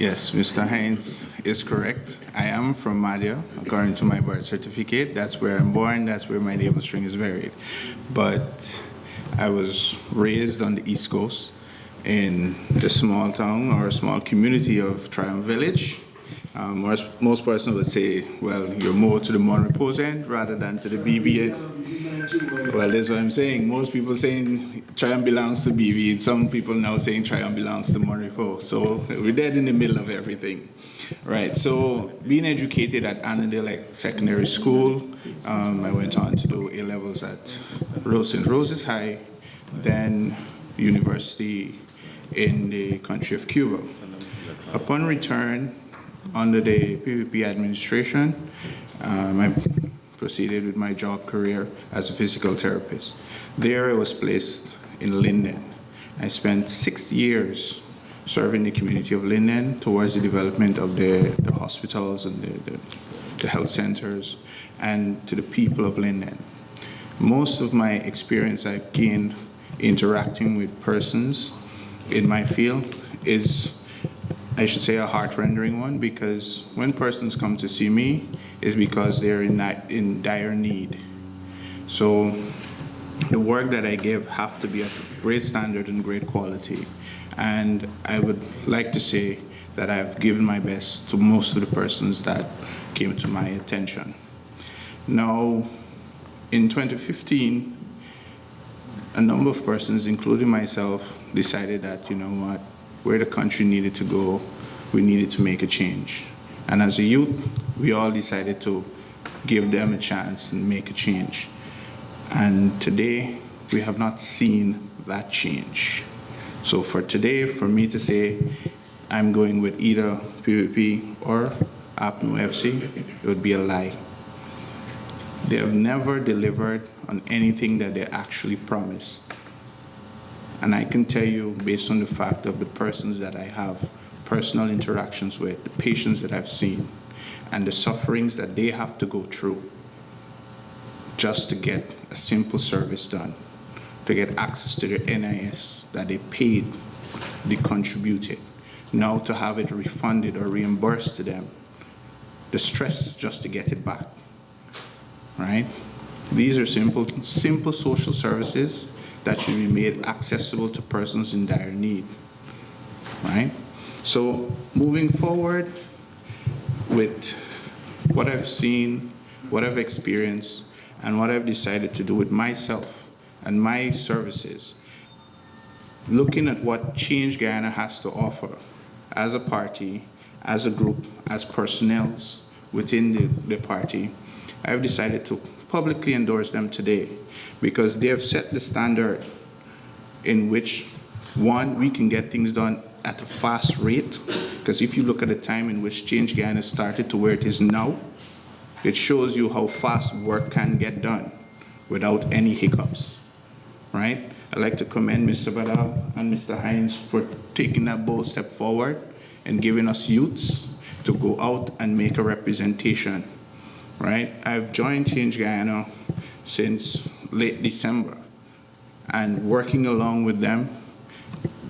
Yes, Mr. Hines is correct. I am from Madia, according to my birth certificate. That's where I'm born, that's where my navel string is buried. But I was raised on the East Coast in the small town or small community of Triumph Village. Most persons would say, well, you're more to the Mon Repose end rather than to the BV end. Well, that's what I'm saying. Most people saying Triumph belongs to BV, and some people now saying Triumph belongs to Mon Repose. So we're dead in the middle of everything. Right, so being educated at Annandale Secondary School, I went on to do A-levels at St. Roses High, then university in the country of Cuba. Upon return, under the PVP administration, I proceeded with my job career as a physical therapist. There I was placed in Linden. I spent 6 years serving the community of Linden towards the development of the hospitals and the health centers and to the people of Linden. Most of my experience I gained interacting with persons in my field is, I should say, a heart-rendering one, because when persons come to see me, it's because they're in dire need. So the work that I give have to be of great standard and great quality. And I would like to say that I've given my best to most of the persons that came to my attention. Now, in 2015, a number of persons, including myself, decided that, you know what, where the country needed to go, we needed to make a change. And as a youth, we all decided to give them a chance and make a change. And today, we have not seen that change. So for today, for me to say I'm going with either PVP or APNO FC, it would be a lie. They have never delivered on anything that they actually promised. And I can tell you, based on the fact of the persons that I have personal interactions with, the patients that I've seen, and the sufferings that they have to go through just to get a simple service done, to get access to their NIS that they paid, they contributed. Now to have it refunded or reimbursed to them, the stress just to get it back, right? These are simple social services that should be made accessible to persons in dire need, right? So moving forward with what I've seen, what I've experienced, and what I've decided to do with myself and my services, looking at what Change Guyana has to offer as a party, as a group, as personnel within the party, I've decided to publicly endorse them today because they have set the standard in which, one, we can get things done at a fast rate, because if you look at the time in which Change Guyana started to where it is now, it shows you how fast work can get done without any hiccups, right? I'd like to commend Mr. Badal and Mr. Hines for taking that bold step forward and giving us youths to go out and make a representation, right? I've joined Change Guyana since late December, and working along with them,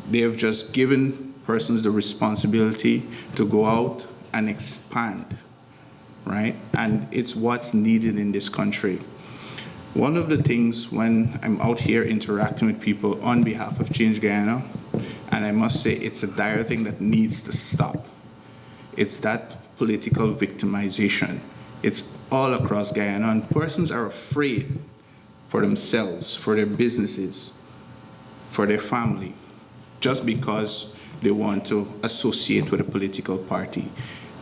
they have just given persons the responsibility to go out and expand, right? And it's what's needed in this country. One of the things when I'm out here interacting with people on behalf of Change Guyana, and I must say it's a dire thing that needs to stop, it's that political victimization. It's all across Guyana, and persons are afraid for themselves, for their businesses, for their family, just because they want to associate with a political party.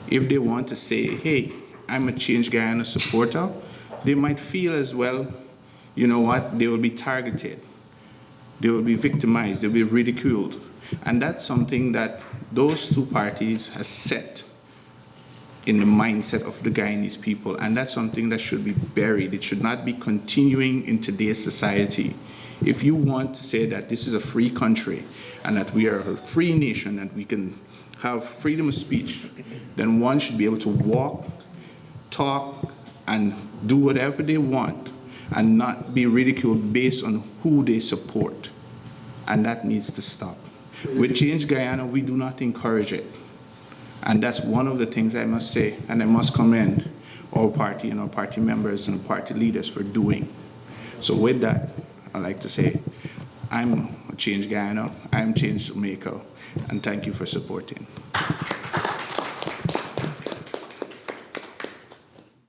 If they want to say, hey, I'm a Change Guyana supporter, they might feel as well, you know what, they will be targeted. They will be victimized, they'll be ridiculed. And that's something that those two parties have set in the mindset of the Guyanese people, and that's something that should be buried. It should not be continuing in today's society. If you want to say that this is a free country and that we are a free nation and we can have freedom of speech, then one should be able to walk, talk, and do whatever they want and not be ridiculed based on who they support. And that needs to stop. With Change Guyana, we do not encourage it. And that's one of the things I must say, and I must commend our party and our party members and party leaders for doing. So with that, I'd like to say, I'm a change guy now, I'm change maker, and thank you for supporting.